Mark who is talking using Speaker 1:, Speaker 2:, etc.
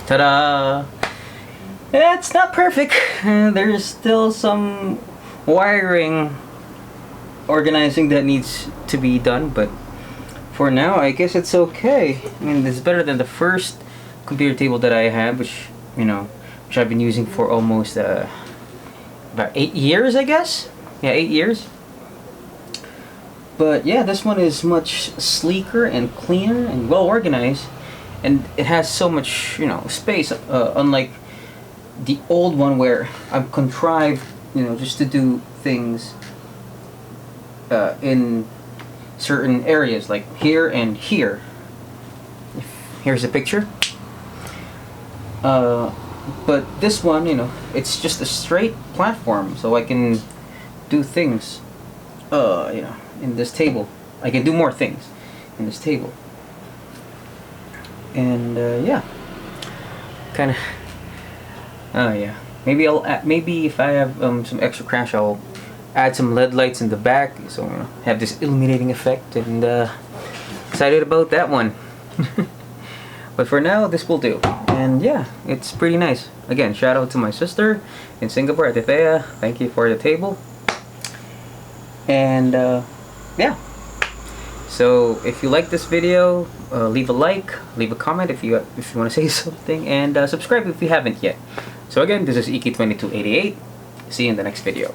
Speaker 1: Ta-da! It's not perfect. There's still some wiring organizing that needs to be done, but for now I guess it's okay. I mean, it's better than the first computer table that I had, which I've been using for almost about 8 years, I guess. Yeah, 8 years. But yeah, this one is much sleeker and cleaner and well organized, and it has so much space, unlike the old one where I'm contrived just to do things in certain areas, like here and here. Here's a picture. But this one, it's just a straight platform, so I can do things in this table. I can do more things in this table. And yeah, kind of. Yeah. Maybe I'll maybe if I have some extra cash, I'll add some LED lights in the back, so have this illuminating effect. And excited about that one. But for now, this will do. And yeah, it's pretty nice. Again, shout out to my sister in Singapore, Ate Thea. Thank you for the table. And yeah. So if you like this video, leave a like, leave a comment if you want to say something, and subscribe if you haven't yet. So again, this is Iki2288. See you in the next video.